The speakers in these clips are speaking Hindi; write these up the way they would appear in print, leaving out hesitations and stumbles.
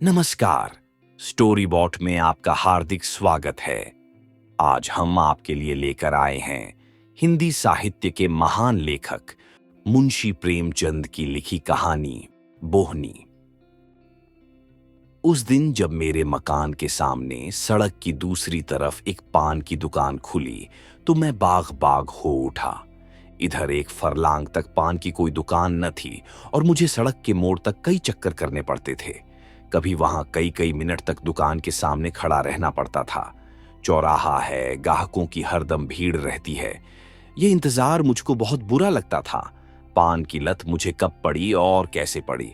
नमस्कार। स्टोरी बॉट में आपका हार्दिक स्वागत है। आज हम आपके लिए लेकर आए हैं हिंदी साहित्य के महान लेखक मुंशी प्रेमचंद की लिखी कहानी बोहनी। उस दिन जब मेरे मकान के सामने सड़क की दूसरी तरफ एक पान की दुकान खुली तो मैं बाग बाग हो उठा। इधर एक फरलांग तक पान की कोई दुकान न थी और मुझे सड़क के मोड़ तक कई चक्कर करने पड़ते थे। कभी वहां कई कई मिनट तक दुकान के सामने खड़ा रहना पड़ता था। चौराहा है, ग्राहकों की हरदम भीड़ रहती है। ये इंतजार मुझको बहुत बुरा लगता था। पान की लत मुझे कब पड़ी और कैसे पड़ी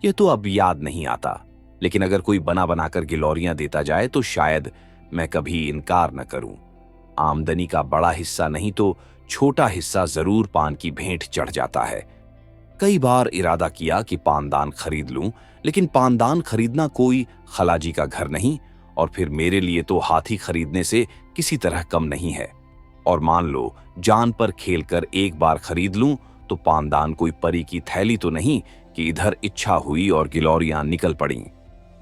ये तो अब याद नहीं आता, लेकिन अगर कोई बना बनाकर गिलौरियां देता जाए तो शायद मैं कभी इनकार न करूं। आमदनी का बड़ा हिस्सा नहीं तो छोटा हिस्सा जरूर पान की भेंट चढ़ जाता है। कई बार इरादा किया कि पानदान खरीद लूं, लेकिन पानदान खरीदना कोई खलाजी का घर नहीं और फिर मेरे लिए तो हाथी खरीदने से किसी तरह कम नहीं है। और मान लो जान पर खेलकर एक बार खरीद लूं तो पानदान कोई परी की थैली तो नहीं कि इधर इच्छा हुई और गिलौरियां निकल पड़ीं।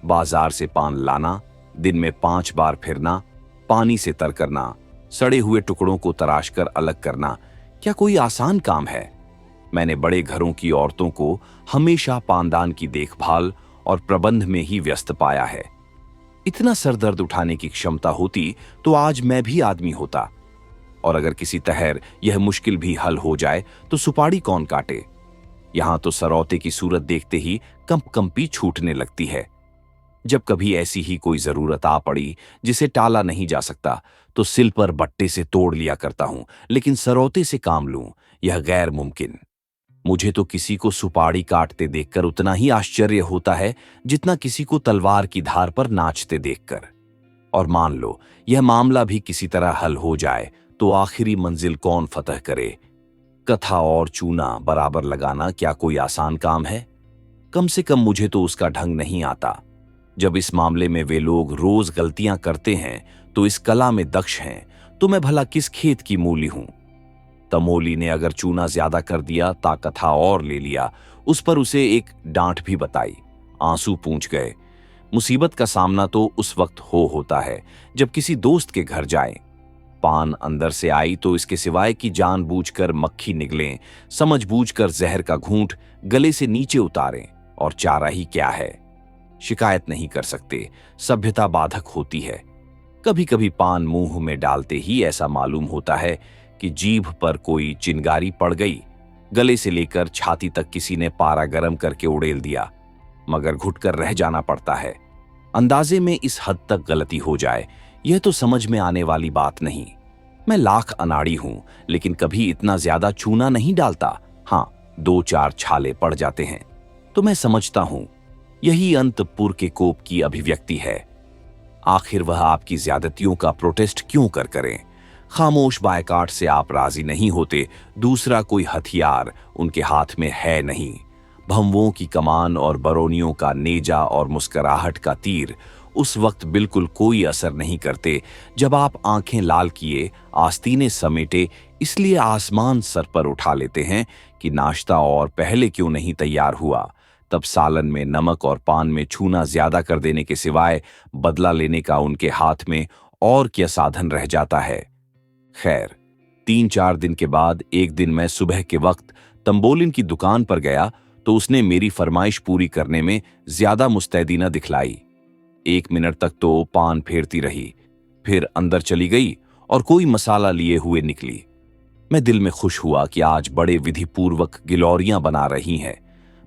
बाजार से पान लाना, दिन में 5 बार फिरना, पानी से तर करना, सड़े हुए टुकड़ों को तराशकर अलग करना, क्या कोई आसान काम है? मैंने बड़े घरों की औरतों को हमेशा पानदान की देखभाल और प्रबंध में ही व्यस्त पाया है। इतना सरदर्द उठाने की क्षमता होती तो आज मैं भी आदमी होता। और अगर किसी तहर यह मुश्किल भी हल हो जाए तो सुपाड़ी कौन काटे? यहां तो सरौते की सूरत देखते ही कंपकंपी छूटने लगती है। जब कभी ऐसी ही कोई जरूरत आ पड़ी जिसे टाला नहीं जा सकता तो सिल पर बट्टे से तोड़ लिया करता हूं, लेकिन सरौते से काम लूं यह गैर मुमकिन। मुझे तो किसी को सुपाड़ी काटते देखकर उतना ही आश्चर्य होता है जितना किसी को तलवार की धार पर नाचते देखकर। और मान लो यह मामला भी किसी तरह हल हो जाए तो आखिरी मंजिल कौन फतह करे? कथा और चूना बराबर लगाना क्या कोई आसान काम है? कम से कम मुझे तो उसका ढंग नहीं आता। जब इस मामले में वे लोग रोज गलतियां करते हैं तो इस कला में दक्ष हैं, तो मैं भला किस खेत की मूली हूं? तमोली ने अगर चूना ज्यादा कर दिया, ताकथा और ले लिया, उस पर उसे एक डांट भी बताई। आंसू पूंछ गए। मुसीबत का सामना तो उस वक्त होता है जब किसी दोस्त के घर जाएं। पान अंदर से आई तो इसके सिवाय कि जानबूझकर मक्खी निगलें, समझबूझकर जहर का घूंट गले से नीचे उतारें, और चारा ही क्या है। शिकायत नहीं कर सकते, सभ्यता बाधक होती है। कभी कभी पान मुंह में डालते ही ऐसा मालूम होता है कि जीभ पर कोई चिंगारी पड़ गई। गले से लेकर छाती तक किसी ने पारा गरम करके उड़ेल दिया, मगर घुटकर रह जाना पड़ता है। अंदाजे में इस हद तक गलती हो जाए यह तो समझ में आने वाली बात नहीं। मैं लाख अनाड़ी हूं, लेकिन कभी इतना ज्यादा चूना नहीं डालता। हां, 2-4 छाले पड़ जाते हैं तो मैं समझता हूं यही अंतपुर के कोप की अभिव्यक्ति है। आखिर वह आपकी ज्यादतियों का प्रोटेस्ट क्यों करें? खामोश बायकाट से आप राजी नहीं होते, दूसरा कोई हथियार उनके हाथ में है नहीं। भंवों की कमान और बरौनियों का नेजा और मुस्कुराहट का तीर उस वक्त बिल्कुल कोई असर नहीं करते जब आप आंखें लाल किए, आस्तीने समेटे इसलिए आसमान सर पर उठा लेते हैं कि नाश्ता और पहले क्यों नहीं तैयार हुआ। तब सालन में नमक और पान में छूना ज्यादा कर देने के सिवाय बदला लेने का उनके हाथ में और क्या साधन रह जाता है। खैर, 3-4 दिन के बाद एक दिन मैं सुबह के वक्त तंबोलिन की दुकान पर गया तो उसने मेरी फरमाइश पूरी करने में ज्यादा मुस्तैदी न दिखलाई। 1 मिनट तक तो पान फेरती रही, फिर अंदर चली गई और कोई मसाला लिए हुए निकली। मैं दिल में खुश हुआ कि आज बड़े विधिपूर्वक गिलौरियां बना रही हैं,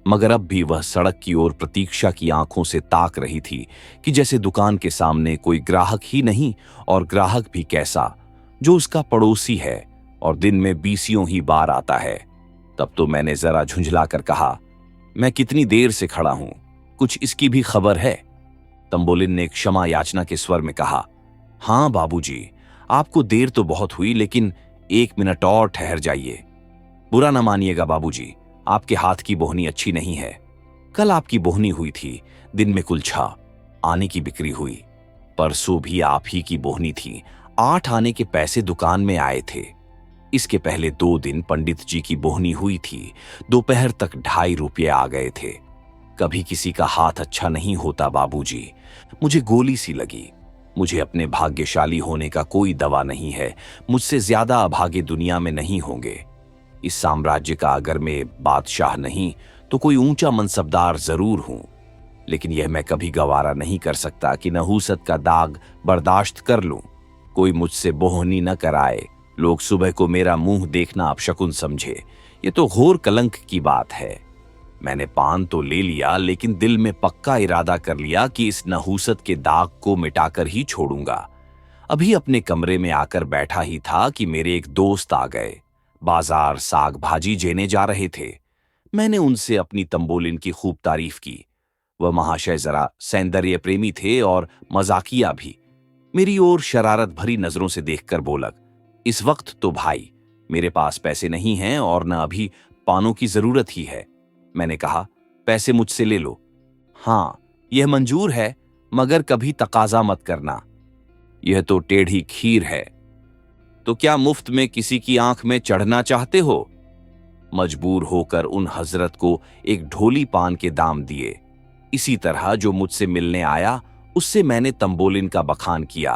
मगर अब भी वह सड़क की ओर प्रतीक्षा की आंखों से ताक रही थी कि जैसे दुकान के सामने कोई ग्राहक ही नहीं, और ग्राहक भी कैसा, जो उसका पड़ोसी है और दिन में 20 ही बार आता है। तब तो मैंने जरा झुंझला कर कहा, मैं कितनी देर से खड़ा हूं, कुछ इसकी भी खबर है? तंबोलिन ने क्षमा याचना के स्वर में कहा, हां बाबूजी, आपको देर तो बहुत हुई, लेकिन 1 मिनट और ठहर जाइए। बुरा न मानिएगा बाबूजी, आपके हाथ की बोहनी अच्छी नहीं है। कल आपकी बोहनी हुई थी, दिन में कुलछा, आने की बिक्री हुई। परसों भी आप ही की बोहनी थी, 8 आने के पैसे दुकान में आए थे। इसके पहले 2 दिन पंडित जी की बोहनी हुई थी, दोपहर तक 2.5 रुपये आ गए थे। कभी किसी का हाथ अच्छा नहीं होता बाबूजी। मुझे गोली सी लगी। मुझे अपने भाग्यशाली होने का कोई दवा नहीं है। मुझसे ज्यादा अभागे दुनिया में नहीं होंगे। इस साम्राज्य का अगर मैं बादशाह नहीं तो कोई ऊंचा मनसबदार जरूर हूं, लेकिन यह मैं कभी गवारा नहीं कर सकता कि नहूसत का दाग बर्दाश्त कर लूं। कोई मुझसे बोहनी न कराए, लोग सुबह को मेरा मुंह देखना अपशकुन समझे। ये तो घोर कलंक की बात है। मैंने पान तो ले लिया, लेकिन दिल में पक्का इरादा कर लिया कि इस नहूसत के दाग को मिटाकर ही छोड़ूंगा। अभी अपने कमरे में आकर बैठा ही था कि मेरे एक दोस्त आ गए। बाजार साग भाजी जेने जा रहे थे। मैंने उनसे अपनी तंबोलिन की खूब तारीफ की। वह महाशय जरा सौंदर्य प्रेमी थे और मजाकिया भी। मेरी ओर शरारत भरी नजरों से देखकर बोलक, इस वक्त तो भाई मेरे पास पैसे नहीं हैं और न अभी पानों की जरूरत ही है। मैंने कहा, पैसे मुझसे ले लो। हाँ, यह मंजूर है, मगर कभी तकाजा मत करना। यह तो टेढ़ी खीर है। तो क्या मुफ्त में किसी की आंख में चढ़ना चाहते हो? मजबूर होकर उन हजरत को एक ढोली पान के दाम दिए। इसी तरह जो मुझसे मिलने आया उससे मैंने तंबोलिन का बखान किया।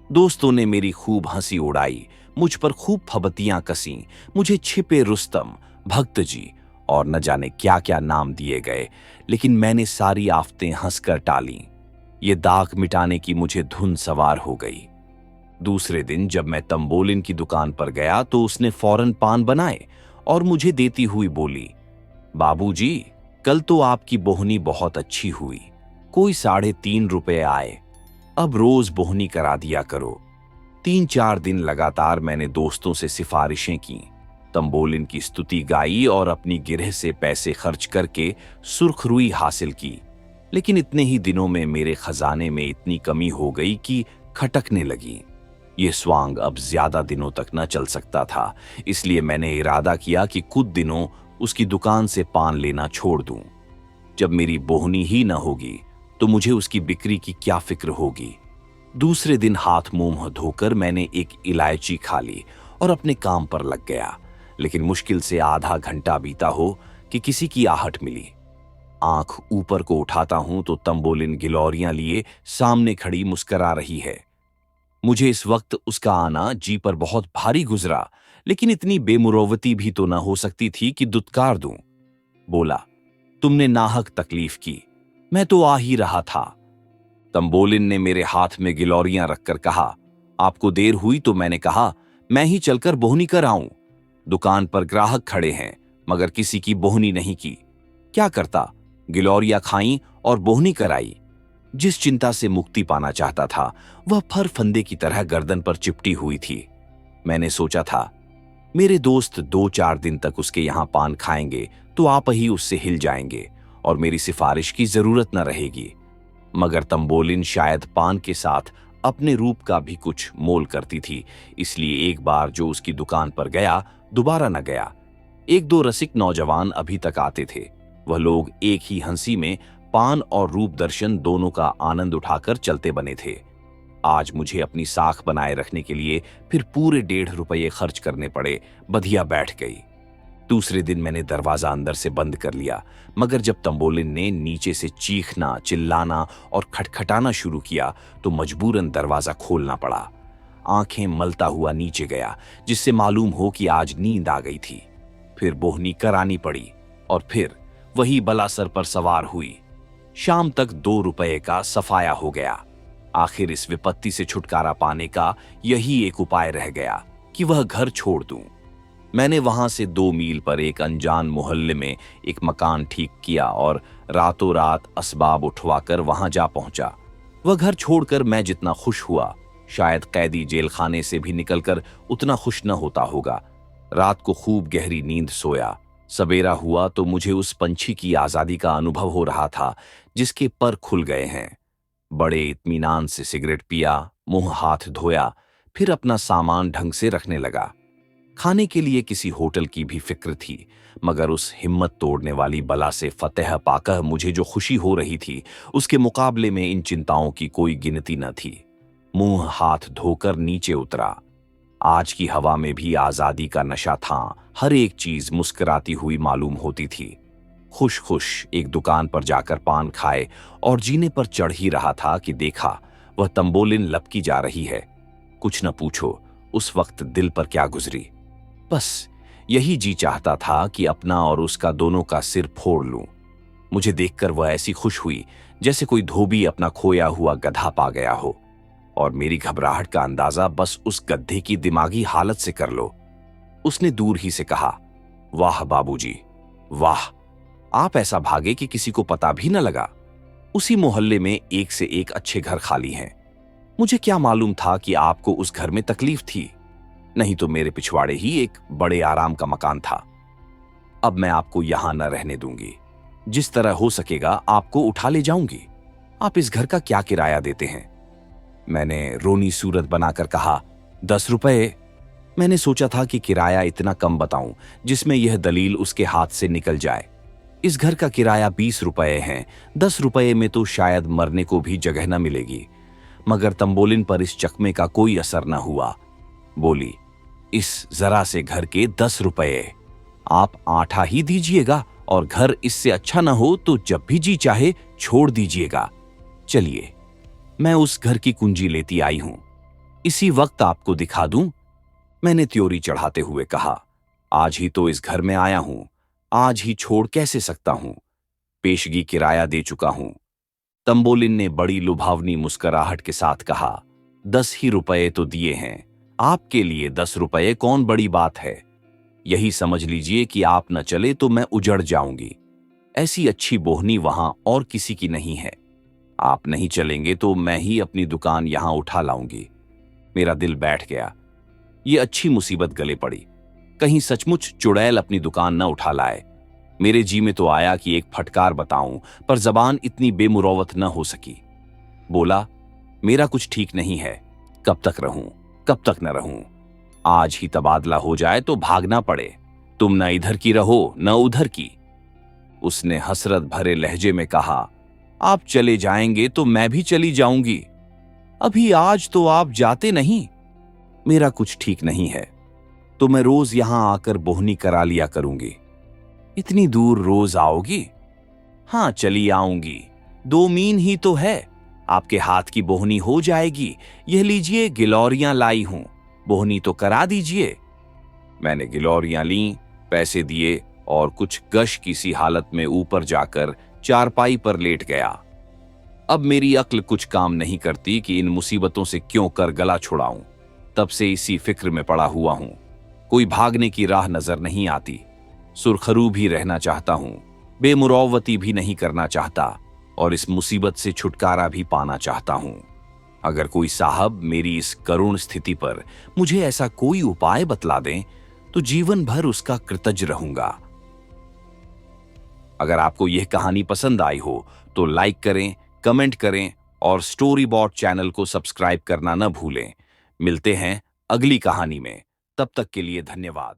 दोस्तों ने मेरी खूब हंसी उड़ाई, मुझ पर खूब फबतियां कसी। मुझे छिपे रुस्तम, भक्त जी और न जाने क्या क्या नाम दिए गए, लेकिन मैंने सारी आफतें हंसकर टाली। ये दाग मिटाने की मुझे धुन सवार हो गई। दूसरे दिन जब मैं तंबोलिन की दुकान पर गया तो उसने फौरन पान बनाए और मुझे देती हुई बोली, बाबूजी, कल तो आपकी बोहनी बहुत अच्छी हुई। कोई 3.5 रुपए आए। अब रोज बोहनी करा दिया करो। 3-4 दिन लगातार मैंने दोस्तों से सिफारिशें की, तंबोलिन की स्तुति गाई और अपनी गिरह से पैसे खर्च करके सुर्खरुई हासिल की। लेकिन इतने ही दिनों में मेरे खजाने में इतनी कमी हो गई कि खटकने लगी। ये स्वांग अब ज्यादा दिनों तक न चल सकता था, इसलिए मैंने इरादा किया कि कुछ दिनों उसकी दुकान से पान लेना छोड़ दूं। जब मेरी बोहनी ही न होगी तो मुझे उसकी बिक्री की क्या फिक्र होगी। दूसरे दिन हाथ मुंह धोकर मैंने एक इलायची खा ली और अपने काम पर लग गया। लेकिन मुश्किल से आधा घंटा बीता हो कि किसी की आहट मिली। आंख ऊपर को उठाता हूं तो तंबोलिन गिलौरियां लिए सामने खड़ी मुस्करा रही है। मुझे इस वक्त उसका आना जी पर बहुत भारी गुजरा, लेकिन इतनी बेमुरौवती भी तो न हो सकती थी कि दुत्कार दूं। बोला, तुमने नाहक तकलीफ की, मैं तो आ ही रहा था। तंबोलिन ने मेरे हाथ में गिलौरियां रखकर कहा, आपको देर हुई तो मैंने कहा मैं ही चलकर बोहनी कर आऊं। दुकान पर ग्राहक खड़े हैं मगर किसी की बोहनी नहीं की। क्या करता, गिलौरियां खाई और बोहनी कराई। जिस चिंता से मुक्ति पाना चाहता था वह फर फंदे की तरह गर्दन पर चिपटी हुई थी। मैंने सोचा था, मेरे दोस्त 2-4 दिन तक उसके यहां पान खाएंगे तो आप ही उससे हिल जाएंगे और मेरी सिफारिश की जरूरत न रहेगी। मगर तंबोलिन शायद पान के साथ अपने रूप का भी कुछ मोल करती थी, इसलिए एक बार जो उसकी दुकान पर गया दोबारा न गया। 1-2 रसिक नौजवान अभी तक आते थे। वह लोग एक ही हंसी में पान और रूप दर्शन दोनों का आनंद उठाकर चलते बने थे। आज मुझे अपनी साख बनाए रखने के लिए फिर पूरे 1.5 रुपये खर्च करने पड़े। बधिया बैठ गई। दूसरे दिन मैंने दरवाजा अंदर से बंद कर लिया, मगर जब तंबोलिन ने नीचे से चीखना, चिल्लाना और खटखटाना शुरू किया तो मजबूरन दरवाजा खोलना पड़ा। आंखें मलता हुआ नीचे गया, जिससे मालूम हो कि आज नींद आ गई थी। फिर बोहनी करानी पड़ी और फिर वही बला सर पर सवार हुई। शाम तक 2 रुपये का सफाया हो गया। आखिर इस विपत्ति से छुटकारा पाने का यही एक उपाय रह गया कि वह घर छोड़ दूं। मैंने वहां से 2 मील पर एक अनजान मोहल्ले में एक मकान ठीक किया और रातों रात असबाब उठवाकर वहां जा पहुंचा। वह घर छोड़कर मैं जितना खुश हुआ, शायद कैदी जेल खाने से भी निकलकर उतना खुश न होता होगा। रात को खूब गहरी नींद सोया। सवेरा हुआ तो मुझे उस पंछी की आजादी का अनुभव हो रहा था जिसके पर खुल गए हैं। बड़े इत्मीनान से सिगरेट पिया, मुंह हाथ धोया, फिर अपना सामान ढंग से रखने लगा। खाने के लिए किसी होटल की भी फिक्र थी, मगर उस हिम्मत तोड़ने वाली बला से फतेह पाकर मुझे जो खुशी हो रही थी उसके मुकाबले में इन चिंताओं की कोई गिनती न थी। मुंह हाथ धोकर नीचे उतरा। आज की हवा में भी आजादी का नशा था। हर एक चीज मुस्कुराती हुई मालूम होती थी। खुश खुश एक दुकान पर जाकर पान खाए और जीने पर चढ़ ही रहा था कि देखा वह तंबोलिन लपकी जा रही है। कुछ न पूछो उस वक्त दिल पर क्या गुजरी। बस यही जी चाहता था कि अपना और उसका दोनों का सिर फोड़ लूं। मुझे देखकर वह ऐसी खुश हुई जैसे कोई धोबी अपना खोया हुआ गधा पा गया हो, और मेरी घबराहट का अंदाजा बस उस गधे की दिमागी हालत से कर लो। उसने दूर ही से कहा, वाह बाबूजी, वाह, आप ऐसा भागे कि किसी को पता भी न लगा। उसी मोहल्ले में एक से एक अच्छे घर खाली हैं। मुझे क्या मालूम था कि आपको उस घर में तकलीफ थी, नहीं तो मेरे पिछवाड़े ही एक बड़े आराम का मकान था। अब मैं आपको यहां न रहने दूंगी, जिस तरह हो सकेगा आपको उठा ले जाऊंगी। आप इस घर का क्या किराया देते हैं? मैंने रोनी सूरत बनाकर कहा, 10 रुपए। मैंने सोचा था कि किराया इतना कम बताऊं जिसमें यह दलील उसके हाथ से निकल जाए। इस घर का किराया 20 रुपए है, 10 रुपए में तो शायद मरने को भी जगह न मिलेगी। मगर तंबोलिन पर इस चकमे का कोई असर न हुआ। बोली, इस जरा से घर के 10 रुपए, आप आठा ही दीजिएगा, और घर इससे अच्छा न हो तो जब भी जी चाहे छोड़ दीजिएगा। चलिए, मैं उस घर की कुंजी लेती आई हूं, इसी वक्त आपको दिखा दूं। मैंने त्योरी चढ़ाते हुए कहा, आज ही तो इस घर में आया हूं, आज ही छोड़ कैसे सकता हूं? पेशगी किराया दे चुका हूं। तंबोलिन ने बड़ी लुभावनी मुस्कुराहट के साथ कहा, 10 ही रुपए तो दिए हैं, आपके लिए 10 रुपए कौन बड़ी बात है। यही समझ लीजिए कि आप न चले तो मैं उजड़ जाऊंगी। ऐसी अच्छी बोहनी वहां और किसी की नहीं है। आप नहीं चलेंगे तो मैं ही अपनी दुकान यहां उठा लाऊंगी। मेरा दिल बैठ गया। ये अच्छी मुसीबत गले पड़ी। कहीं सचमुच चुड़ैल अपनी दुकान न उठा लाए। मेरे जी में तो आया कि एक फटकार बताऊं, पर जबान इतनी बेमुरौवत न हो सकी। बोला, मेरा कुछ ठीक नहीं है, कब तक रहूं, कब तक न रहूं। आज ही तबादला हो जाए तो भागना पड़े। तुम न इधर की रहो न उधर की। उसने हसरत भरे लहजे में कहा, आप चले जाएंगे तो मैं भी चली जाऊंगी। अभी आज तो आप जाते नहीं। मेरा कुछ ठीक नहीं है, तो मैं रोज यहां आकर बोहनी करा लिया करूंगी। इतनी दूर रोज आओगी? हाँ, चली आऊंगी। 2 मीन ही तो है, आपके हाथ की बोहनी हो जाएगी। यह लीजिए, गिलौरियां लाई हूं, बोहनी तो करा दीजिए। मैंने गिलौरियां लीं, पैसे दिए और कुछ गश की सी हालत में ऊपर जाकर चारपाई पर लेट गया। अब मेरी अक्ल कुछ काम नहीं करती कि इन मुसीबतों से क्यों कर गला छुड़ाऊं। तब से इसी फिक्र में पड़ा हुआ हूं। कोई भागने की राह नजर नहीं आती। सुरखरू भी रहना चाहता हूं, बेमुरौवती भी नहीं करना चाहता, और इस मुसीबत से छुटकारा भी पाना चाहता हूं। अगर कोई साहब मेरी इस करुण स्थिति पर मुझे ऐसा कोई उपाय बतला दें तो जीवन भर उसका कृतज्ञ रहूंगा। अगर आपको यह कहानी पसंद आई हो तो लाइक करें, कमेंट करें और स्टोरी बॉट चैनल को सब्सक्राइब करना न भूलें। मिलते हैं अगली कहानी में। तब तक के लिए धन्यवाद।